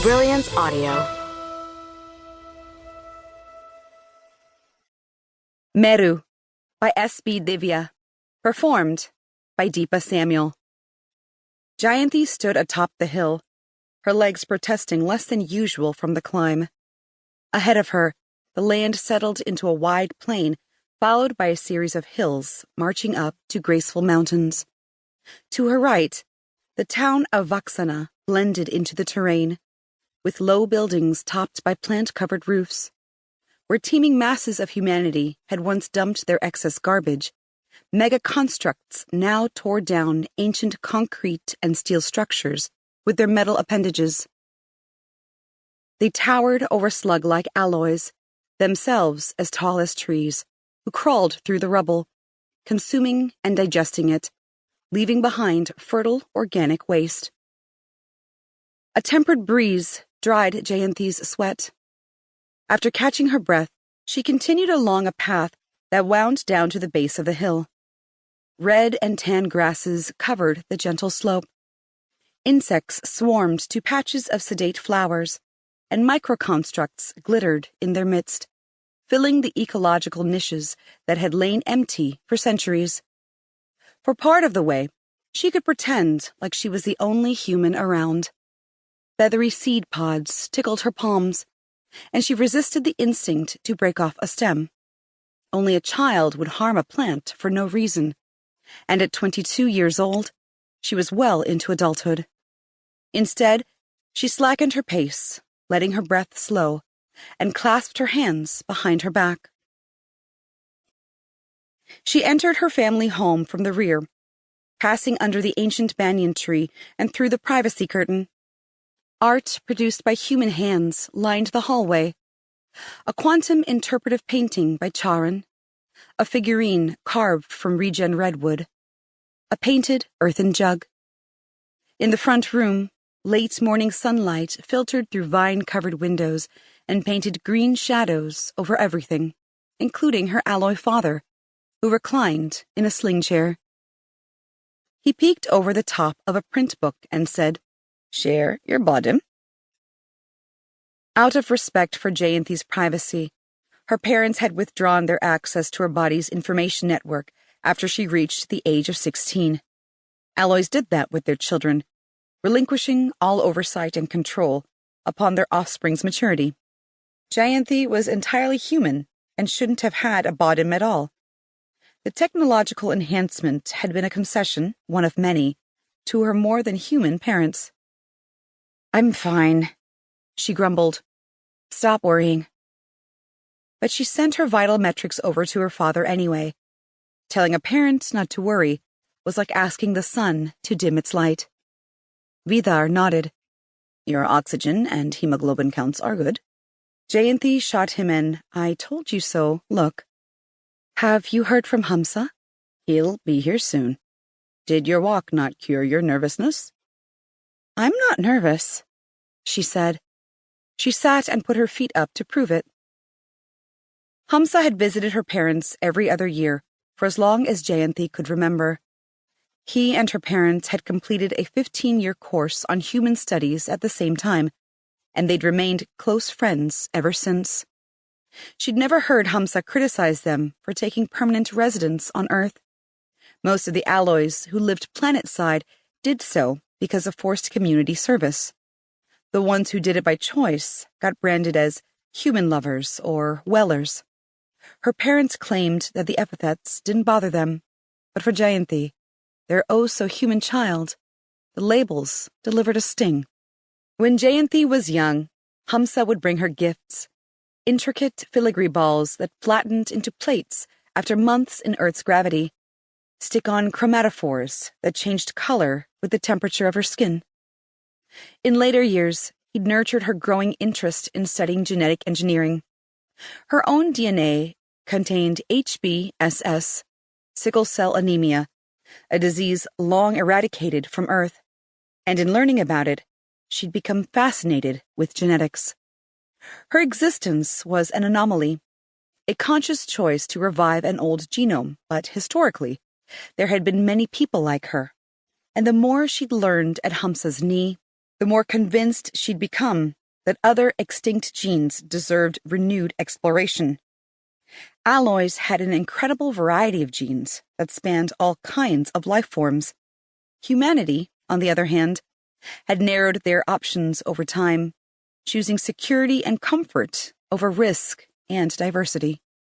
Brilliance Audio. Meru by S.B. Divya. Performed by Deepa Samuel. Jayanthi stood atop the hill, her legs protesting less than usual from the climb. Ahead of her, the land settled into a wide plain, followed by a series of hills marching up to graceful mountains. To her right, the town of Vaksana blended into the terrain, with low buildings topped by plant-covered roofs. Where teeming masses of humanity had once dumped their excess garbage, mega-constructs now tore down ancient concrete and steel structures with their metal appendages. They towered over slug-like alloys, themselves as tall as trees, who crawled through the rubble, consuming and digesting it, leaving behind fertile organic waste. A tempered breeze dried Jayanthi's sweat. After catching her breath, she continued along a path that wound down to the base of the hill. Red and tan grasses covered the gentle slope. Insects swarmed to patches of sedate flowers, and microconstructs glittered in their midst, filling the ecological niches that had lain empty for centuries. For part of the way, she could pretend like she was the only human around. Feathery seed pods tickled her palms, and she resisted the instinct to break off a stem. Only a child would harm a plant for no reason, and at 22 years old, she was well into adulthood. Instead, she slackened her pace, letting her breath slow, and clasped her hands behind her back. She entered her family home from the rear, passing under the ancient banyan tree and through the privacy curtain. Art produced by human hands lined the hallway. A quantum interpretive painting by Charan, a figurine carved from regen redwood, a painted earthen jug. In the front room, late morning sunlight filtered through vine-covered windows and painted green shadows over everything, including her alloy father, who reclined in a sling chair. He peeked over the top of a print book and said, "Share your bottom." Out of respect for Jayanthi's privacy, her parents had withdrawn their access to her body's information network after she reached the age of 16. Alloys did that with their children, relinquishing all oversight and control upon their offspring's maturity. Jayanthi was entirely human and shouldn't have had a bottom at all. The technological enhancement had been a concession, one of many, to her more than human parents. "I'm fine," she grumbled. "Stop worrying." But she sent her vital metrics over to her father anyway. Telling a parent not to worry was like asking the sun to dim its light. Vidar nodded. "Your oxygen and hemoglobin counts are good." Jayanthi shot him an "I told you so" look. "Have you heard from Hamsa?" "He'll be here soon. Did your walk not cure your nervousness?" "I'm not nervous," she said. She sat and put her feet up to prove it. Hamsa had visited her parents every other year for as long as Jayanthi could remember. He and her parents had completed a 15-year course on human studies at the same time, and they'd remained close friends ever since. She'd never heard Hamsa criticize them for taking permanent residence on Earth. Most of the alloys who lived planet-side did so because of forced community service. The ones who did it by choice got branded as human lovers or wellers. Her parents claimed that the epithets didn't bother them, but for Jayanthi, their oh-so-human child, the labels delivered a sting. When Jayanthi was young, Hamsa would bring her gifts, intricate filigree balls that flattened into plates after months in Earth's gravity, stick-on chromatophores that changed color with the temperature of her skin. In later years, he'd nurtured her growing interest in studying genetic engineering. Her own DNA contained HBSS, sickle cell anemia, a disease long eradicated from Earth, and in learning about it, she'd become fascinated with genetics. Her existence was an anomaly, a conscious choice to revive an old genome, but historically, there had been many people like her, and the more she'd learned at Hamsa's knee, the more convinced she'd become that other extinct genes deserved renewed exploration. Alloys had an incredible variety of genes that spanned all kinds of life forms. Humanity, on the other hand, had narrowed their options over time, choosing security and comfort over risk and diversity.